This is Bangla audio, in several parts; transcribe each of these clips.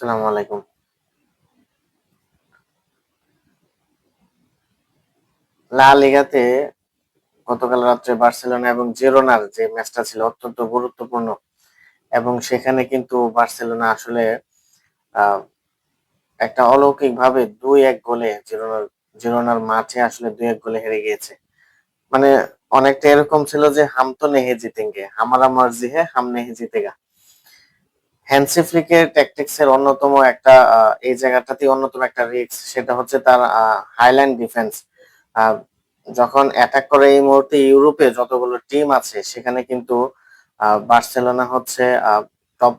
আসসালামু আলাইকুম। লা লিগাতে গতকাল রাত্রে বার্সেলোনা এবং জিরোনার যে ম্যাচটা ছিল অত্যন্ত গুরুত্বপূর্ণ এবং সেখানে কিন্তু বার্সেলোনা আসলে আহ, একটা অলৌকিকভাবে 2-1 গোলে জিরোনার মাঠে আসলে 2-1 গোলে হেরে গিয়েছে। মানে অনেকটা এরকম ছিল যে হাম তো নেহে জিতেঙ্গে, হামারা মার্জি হে হাম নেহে জিতেগা। হ্যান্সি ফ্লিকের ট্যাকটিক্স এর অন্যতম একটা এই জায়গাটাতে অন্যতম একটা রিস্ক, সেটা হচ্ছে তার হাইল্যান্ড ডিফেন্স। যখন অ্যাটাক করে এই মুহূর্তে ইউরোপে যতগুলো টিম আছে সেখানে কিন্তু বার্সেলোনা হচ্ছে টপ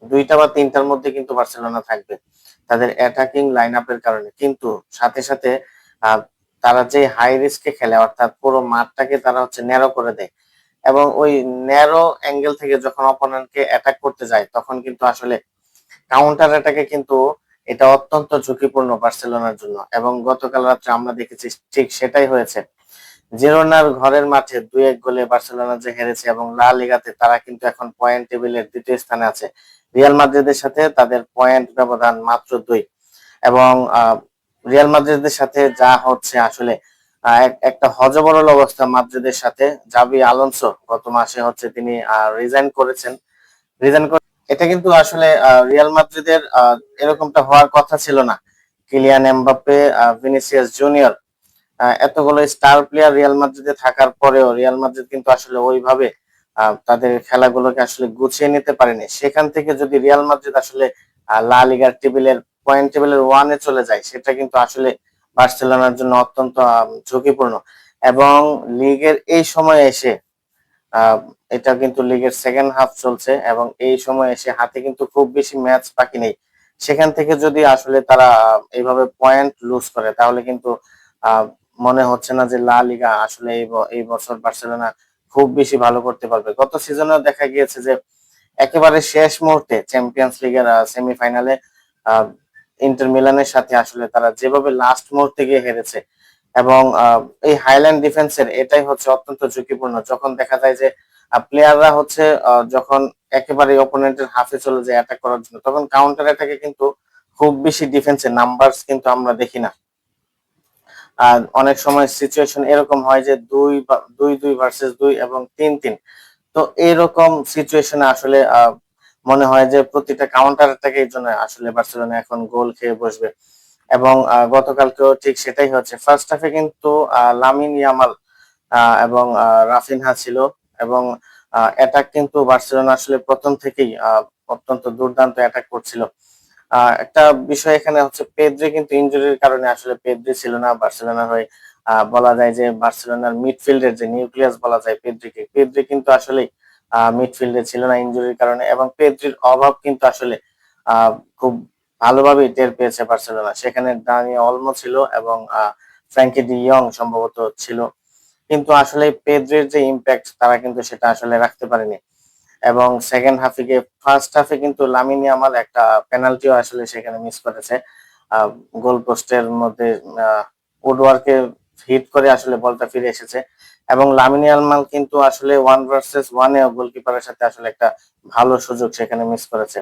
দুইটা বা তিনটার মধ্যে কিন্তু বার্সেলোনা থাকবে তাদের অ্যাটাকিং লাইন আপের কারণে। কিন্তু সাথে সাথে আহ, তারা যে হাই রিস্কে খেলে, অর্থাৎ পুরো মাঠটাকে তারা হচ্ছে ন্যারো করে দেয় এবং ওই ন্যারো অ্যাঙ্গেল থেকে যখন অপোনেন্টকে অ্যাটাক করতে যায় তখন কিন্তু আসলে কাউন্টার অ্যাটাকে কিন্তু এটা অত্যন্ত ঝুঁকিপূর্ণ বার্সেলোনার জন্য। এবং গতকাল রাত্রে আমরা দেখেছি ঠিক সেটাই হয়েছে। জিরোনার ঘরের মাঠে 2-1 গোলে বার্সেলোনা যে হেরেছে এবং লা লিগাতে তারা কিন্তু এখন পয়েন্ট টেবিলের দ্বিতীয় স্থানে আছে। রিয়াল মাদ্রিদের সাথে তাদের পয়েন্ট ব্যবধান মাত্র 2। এবং রিয়াল মাদ্রিদের সাথে যা হচ্ছে আসলে একটা হযবরল অবস্থা মাদ্রিদের সাথে। জাভি আলোনসো গত মাসে হচ্ছে তিনি রিজাইন করেছেন। রিজাইন করে এটা কিন্তু আসলে রিয়াল মাদ্রিদের এরকমটা হওয়ার কথা ছিল না। কিলিয়ান এমবাপ্পে, ভিনিসিয়াস জুনিয়র, এতগুলো স্টার প্লেয়ার রিয়াল মাদ্রিদে থাকার পরেও রিয়াল মাদ্রিদ কিন্তু আসলে ওইভাবে তাদের খেলাগুলোকে আসলে গুছিয়ে নিতে পারেনি। সেখান থেকে যদি রিয়াল মাদ্রিদ আসলে লা লিগার টেবিলের পয়েন্ট টেবিলের ওয়ানে চলে যায়, সেটা কিন্তু আসলে বার্সেলোনার জন্য অত্যন্ত ঝুঁকিপূর্ণ। এবং লিগের এই সময়ে এসে আহ, এটা কিন্তু লিগের সেকেন্ড হাফ চলছে এবং এই সময় এসে হাতে কিন্তু খুব বেশি ম্যাচ বাকি নেই। সেখান থেকে যদি আসলে তারা এইভাবে পয়েন্ট লুজ করে তাহলে কিন্তু আহ, মনে হচ্ছে না যে লা লিগা আসলে এই বছর বার্সেলোনা খুব বেশি ভালো করতে পারবে। গত সিজনেও দেখা গিয়েছে যে একেবারে শেষ মুহূর্তে চ্যাম্পিয়ন্স লিগের সেমিফাইনালে ইন্টার মিলানের সাথে আসলে তারা যেভাবে লাস্ট মুহূর্তে গিয়ে হেরেছে। এবং এই হাইল্যান্ড ডিফেন্সের এটাই হচ্ছে অত্যন্ত ঝুঁকিপূর্ণ। যখন দেখা যায় যে প্লেয়াররা হচ্ছে যখন একেবারে অপোনেন্টের হাফে চলে যায় অ্যাটাক করার জন্য, তখন কাউন্টার অ্যাটাকে কিন্তু খুব বেশি ডিফেন্সের নাম্বারস কিন্তু আমরা দেখি না। আর অনেক সময় সিচুয়েশন এরকম হয় যে দুই দুই ভার্সেস দুই এবং 3-3। তো এইরকম সিচুয়েশনে আসলে মনে হয় যে প্রতিটা কাউন্টার অ্যাটাকের জন্য আসলে বার্সেলোনা এখন গোল খেয়ে বসবে। এবং গতকালকেও ঠিক সেটাই হচ্ছে। ফার্স্ট হাফে কিন্তু লামিন ইয়ামাল এবং রাফিনহা ছিল এবং অ্যাটাক কিন্তু বার্সেলোনা আসলে প্রথম থেকেই অত্যন্ত দুর্দান্ত অ্যাটাক করছিল। একটা বিষয় এখানে হচ্ছে পেদ্রি কিন্তু ইনজুরির কারণে আসলে পেদ্রি ছিল না বার্সেলোনার হয়ে। বলা যায় যে বার্সেলোনার মিডফিল্ডের যে নিউক্লিয়াস বলা যায় পেদ্রিকে, পেদ্রি কিন্তু আসলে মিডফিল্ডে ছিল না ইনজুরির কারণে। এবং পেদ্রির অভাব কিন্তু আসলে খুব ভালোভাবে টের পেয়েছে বার্সেলোনা। সেখানে দানি অলমো ছিল এবং ফ্র্যাঙ্কি ডি ইয়ং সম্ভবত ছিল, কিন্তু আসলে পেদ্রির যে ইম্প্যাক্ট তারা কিন্তু সেটা আসলে রাখতে পারেনি। এবং সেকেন্ড হাফে গিয়ে ফার্স্ট হাফে কিন্তু লামিন ইয়ামাল একটা পেনাল্টিও আসলে সেখানে মিস করেছে। গোল পোস্টের মধ্যে উডওয়ার্কে হিট করে আসলে বলটা ফিরে এসেছে। এবং লামিন ইয়ামাল কিন্তু আসলে 1 ভার্সেস 1 গোলকিপারের সাথে আসলে একটা ভালো সুযোগ সেখানে মিস করেছে।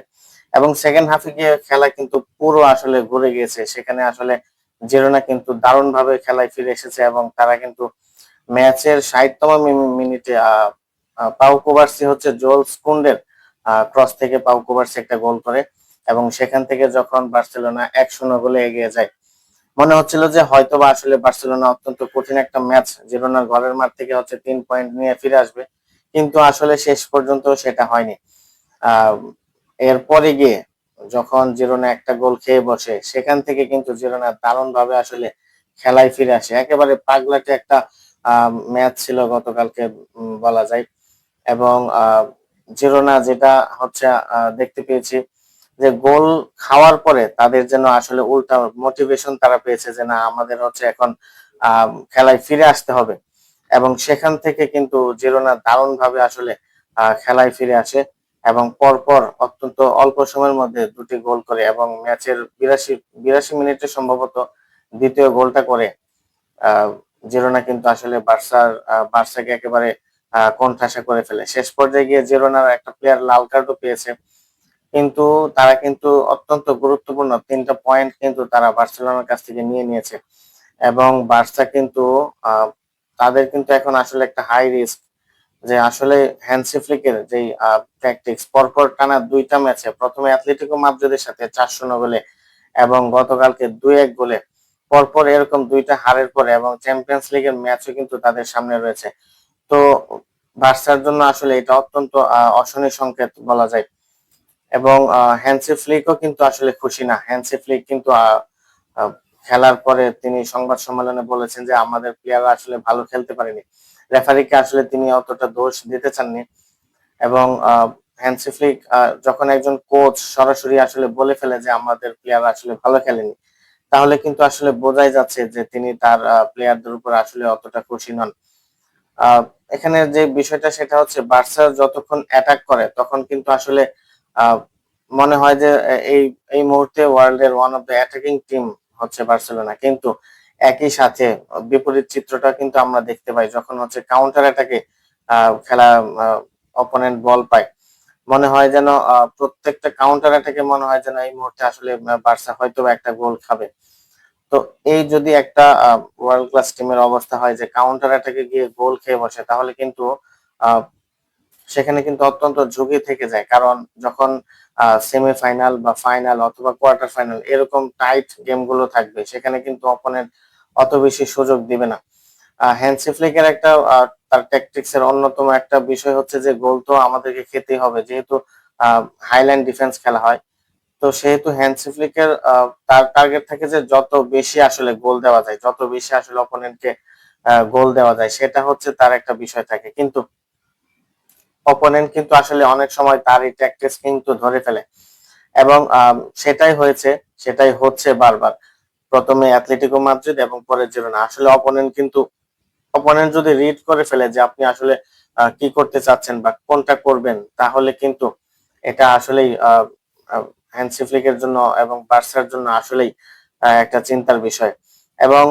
এবং সেকেন্ড হাফে গিয়ে খেলা কিন্তু পুরো আসলে ঘুরে গিয়েছে। সেখানে আসলে জিরোনা কিন্তু দারুণ ভাবে খেলায় ফিরে এসেছে এবং তারা কিন্তু ম্যাচের 60তম মিনিটে পাউ কুবার্সি হচ্ছে জোল স্কুন্ডের ক্রস থেকে পাউ কুবার্সি একটা গোল করে। এবং সেখান থেকে যখন বার্সেলোনা 1-0 গোলে এগিয়ে যায়, মনে হচ্ছিল যে হয়তোবা আসলে বার্সেলোনা অত্যন্ত কঠিন একটা ম্যাচ জিরোনার ঘরের মাঠ থেকে হচ্ছে 3 পয়েন্ট নিয়ে ফিরে আসবে, কিন্তু আসলে শেষ পর্যন্ত সেটা হয়নি। আহ এরপরে গিয়ে যখন জিরোনা একটা গোল খেয়ে বসে, সেখান থেকে কিন্তু জিরোনা দারুণ ভাবে আসলে খেলায় ফিরে আসে। একেবারে পাগলাটে একটা ম্যাচ ছিল গতকালকে বলা যায়। এবং জিরোনা যেটা হচ্ছে দেখতে পেয়েছি যে গোল খাওয়ার পরে তাদের যেন আসলে উল্টা মোটিভেশন তারা পেয়েছে যে না, আমাদের হচ্ছে এখন খেলায় ফিরে আসতে হবে। এবং সেখান থেকে কিন্তু জিরোনা দারুণ ভাবে আসলে খেলায় ফিরে আসে এবং পরপর অত্যন্ত অল্প সময়ের মধ্যে 2টি গোল করে এবং ম্যাচের 82 মিনিটে সম্ভবত দ্বিতীয় গোলটা করে আহ জিরোনা কিন্তু আসলে বার্সাকে একেবারে কোণঠাসা করে ফেলে। শেষ পর্যায়ে গিয়ে জিরোনার একটা প্লেয়ার লাল কার্ডও পেয়েছে। কিন্তু তারা কিন্তু অত্যন্ত গুরুত্বপূর্ণ ৩টা পয়েন্ট কিন্তু তারা বার্সেলোনার কাছ থেকে নিয়ে নিয়েছে। এবং বার্সা কিন্তু তাদের কিন্তু এখন আসলে একটা হাই রিস্ক যে আসলে হ্যান্সি ফ্লিকের যেই ট্যাকটিক্স পরপর টানা ২টা ম্যাচে প্রথমে অ্যাটলেটিকো মাদ্রিদের সাথে ৪-০ গোলে এবং গতকালকে ২-১ গোলে পরপর এরকম ২টা হারের পরে এবং চ্যাম্পিয়ন্স লিগের ম্যাচও কিন্তু তাদের সামনে রয়েছে। তো বার্সার জন্য আসলে এটা অত্যন্ত অশনি সংকেত বলা যায়। এবং হ্যান্সি ফ্লিকও কিন্তু আসলে খুশি না। হ্যান্সি ফ্লিক কিন্তু আহ, খেলার পরে তিনি সংবাদ সম্মেলনে বলেছেন যে আমাদের প্লেয়াররা আসলে ভালো খেলতে পারেনি। রেফারিকে আসলে তিনি অতটা দোষ দিতে চাননি। এবং হ্যান্সি ফ্লিক যখন একজন কোচ সরাসরি আসলে বলে ফেলে যে আমাদের প্লেয়াররা আসলে ভালো খেলেনি, তাহলে কিন্তু আসলে বোঝাই যাচ্ছে যে তিনি তার প্লেয়ারদের উপর আসলে অতটা খুশি নন। আহ, এখানে যে বিষয়টা সেটা হচ্ছে বার্সা যতক্ষণ অ্যাটাক করে তখন কিন্তু আসলে আহ, মনে হয় যে এই এই মুহূর্তে ওয়ার্ল্ডের one of the attacking team হচ্ছে বার্সেলোনা। কিন্তু একই সাথে বিপরীত চিত্রটা কিন্তু আমরা দেখতে পাই যখন হচ্ছে কাউন্টার অ্যাটাকে খেলা অপোনেন্ট বল পায়, মনে হয় যেন প্রত্যেকটা কাউন্টার অ্যাটাকে মনে হয় যেন এই মুহূর্তে আসলে বার্সা হয়তো একটা গোল খাবে। তো এই যদি একটা ওয়ার্ল্ড ক্লাস টিমের অবস্থা হয় যে কাউন্টার অ্যাটাকে গিয়ে গোল খেয়ে বসে, তাহলে কিন্তু আহ, সেখানে কিন্তু অত্যন্ত ঝুঁকি থেকে যায়। কারণ যখন সেমিফাইনাল বা ফাইনাল অথবা কোয়ার্টার ফাইনাল এরকম টাইট গেম গুলো থাকবে, সেখানে কিন্তু অপোনেন্ট অত বেশি সুযোগ দিবে না। হ্যান্সি ফ্লিকের একটা তার ট্যাকটিক্স এর অন্যতম একটা বিষয় হচ্ছে যে গোল তো আমাদেরকে খেতেই হবে, যেহেতু হাইল্যান্ড ডিফেন্স খেলা হয়। তো সেহেতু হ্যান্সি ফ্লিকের তার টার্গেট থাকে যে যত বেশি আসলে গোল দেওয়া যায়, যত বেশি আসলে অপোনেন্টকে গোল দেওয়া যায়, সেটা হচ্ছে তার একটা বিষয় থাকে। কিন্তু অপোনেন্ট কিন্তু আসলে অনেক সময় তার এই ট্যাকটিক্স কিন্তু ধরে ফেলে। এবং সেটাই হয়েছে, সেটাই হচ্ছে বারবার। প্রথমে অ্যাটলেটিকো মাদ্রিদ এবং পরে জিরোনা। আসলে অপোনেন্ট যদি রিড করে ফেলে যে আপনি আসলে কি করতে চাচ্ছেন বা কোনটা করবেন, তাহলে কিন্তু এটা আসলেই হ্যান্সি ফ্লিকের জন্য এবং বার্সার জন্য আসলেই একটা চিন্তার বিষয়। এবং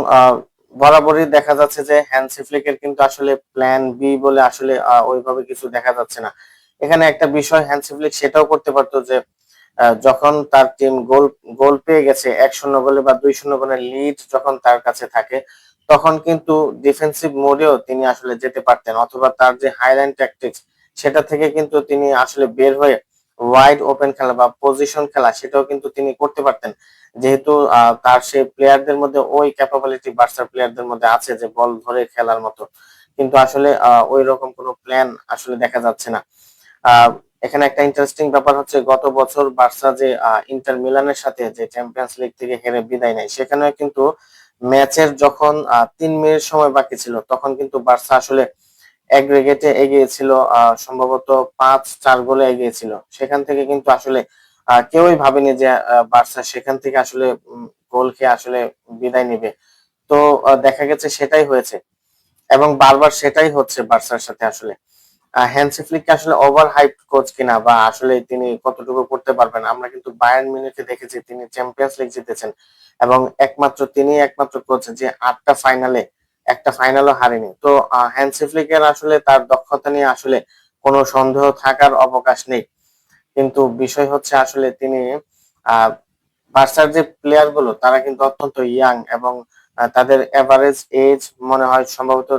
বরাবরই দেখা যাচ্ছে যে হ্যান্সি ফ্লিকের কিন্তু আসলে প্ল্যান বি বলে আসলে ওইভাবে কিছু দেখা যাচ্ছে না। এখানে একটা বিষয় হ্যান্সি ফ্লিক সেটাও করতে পারতো যে যখন তার টিম গোল গোল পেয়ে গেছে ১-০ গোলে বা ২-০ গোলের লিড যখন তার কাছে থাকে, তখন কিন্তু ডিফেন্সিভ মোডেও তিনি আসলে যেতে পারতেন, অথবা তার যে হাইলাইন ট্যাকটিক্স সেটা থেকে কিন্তু তিনি আসলে বের হয়ে ওয়াইড ওপেন খেলা বা পজিশন খেলা সেটাও কিন্তু তিনি করতে পারতেন। যেহেতু তার সেই প্লেয়ারদের মধ্যে ওই ক্যাপাবিলিটি বার্সার প্লেয়ারদের মধ্যে আছে যে বল ধরে খেলার মতো। কিন্তু আসলে ওই রকম কোনো প্ল্যান আসলে দেখা যাচ্ছে না। আহ, এখানে একটা ইন্টারেস্টিং ব্যাপার হচ্ছে গত বছর বার্সা যে ইন্টার মিলানের সাথে যে চ্যাম্পিয়ন্স লিগ থেকে হেরে বিদায় নেয়, সেখানেও কিন্তু ম্যাচের যখন ৩ মিনিট সময় বাকি ছিল তখন কিন্তু বার্সা আসলে এগ্রিগেটে এগিয়ে ছিল, সম্ভবত ৫-৪ গোলে এগিয়ে ছিল। সেখান থেকে কিন্তু আসলে কেউই ভাবেনি যে বার্সা সেখান থেকে আসলে গোল খেয়ে আসলে বিদায় নিবে। তো দেখা গেছে সেটাই হয়েছে এবং বারবার সেটাই হচ্ছে বার্সার সাথে আসলে। হ্যান্সি ফ্লিক আসলে ওভার হাইপড কোচ কিনা বা আসলে তিনি কতটুকু করতে পারবেন, আমরা কিন্তু বায়ার্ন মিউনিখে দেখেছি তিনি চ্যাম্পিয়ন্স লিগ জিতেছেন এবং তিনি একমাত্র কোচ যে ৮টা ফাইনালে একটা ফাইনালও হারেনি। তো হ্যান্সি ফ্লিকের আসলে তার দক্ষতা নিয়ে আসলে কোনো সন্দেহ থাকার অবকাশ নেই। কিন্তু বিষয় হচ্ছে আসলে তিনি আহ বার্সার যে প্লেয়ার গুলো তারা কিন্তু অত্যন্ত ইয়াং এবং তাদের এভারেজ এজ মনে হয় সম্ভবত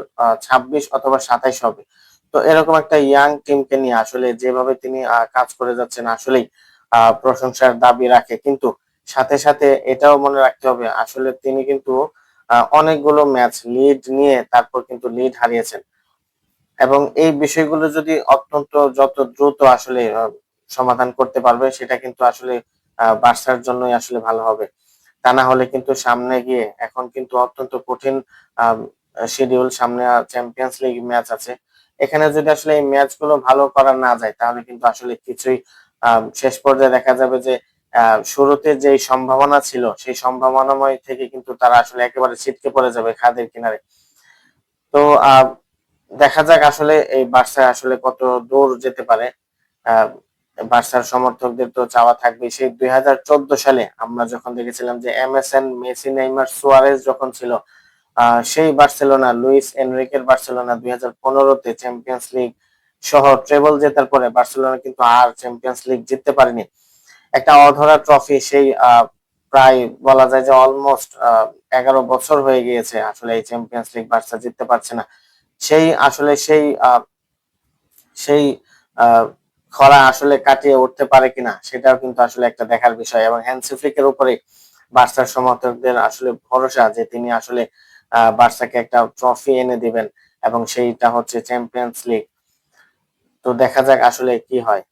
২৬ অথবা ২৭ হবে। তো এরকম একটা ইয়াং টিমকে নিয়ে আসলে যেভাবে তিনি কাজ করে যাচ্ছেন আসলেই প্রশংসার দাবি রাখে। কিন্তু সাথে সাথে এটাও মনে রাখতে হবে আসলে তিনি কিন্তু অনেকগুলো ম্যাচ লিড নিয়ে তারপর কিন্তু লিড হারিয়েছেন। এবং এই বিষয়গুলো যদি অত্যন্ত যত দ্রুত আসলে সমাধান করতে পারবে, সেটা কিন্তু আসলে বার্সার জন্যই আসলে ভালো হবে। তা না হলে কিন্তু সামনে গিয়ে এখন কিন্তু অত্যন্ত কঠিন শিডিউল, সামনে চ্যাম্পিয়ন্স লিগ ম্যাচ আছে। এখানে যদি আসলে এই ম্যাচ গুলো ভালো করা না যায় তাহলে কিন্তু আসলে কিছুই শেষ পর্যায়ে দেখা যাবে যে শুরুতে যে সম্ভাবনা ছিল সেই সম্ভাবনাময় থেকে কিন্তু তারা আসলে একেবারে ছিটকে পড়ে যাবে খাদের কিনারে। তো দেখা যাক আসলে এই বার্সা আসলে কত দূর যেতে পারে। আহ, বার্সার সমর্থকদের তো চাওয়া থাকবে সেই ২০১৪ সালে আমরা যখন দেখেছিলাম যে এমএসএন, মেসি, নেইমার, সুয়ারেজ যখন ছিল, সেই বার্সেলোনা, লুইস এনরিকের বার্সেলোনা ২০১৫-তে চ্যাম্পিয়ন্স লিগ সহ ট্রেবল জেতার পরে বার্সেলোনা কিন্তু আর চ্যাম্পিয়ন্স লিগ জিততে পারেনি। একটা অধরা ট্রফি, সেই প্রায় বলা যায় যে অলমোস্ট 11 বছর হয়ে গিয়েছে আসলে এই চ্যাম্পিয়ন্স লিগ বার্সা জিততে পারছে না। সেই আসলে সেই আহ, খরা আসলে কাটিয়ে উঠতে পারে কিনা সেটাও কিন্তু আসলে একটা দেখার বিষয়, এবং হ্যান্সি ফ্লিকের উপরে বার্সার সমর্থকদের আসলে ভরসা যে তিনি আসলে বার্সাকে একটা ট্রফি এনে দিবেন, এবং সেইটা হচ্ছে চ্যাম্পিয়ন্স লিগ। তো দেখা যাক আসলে কি হয়।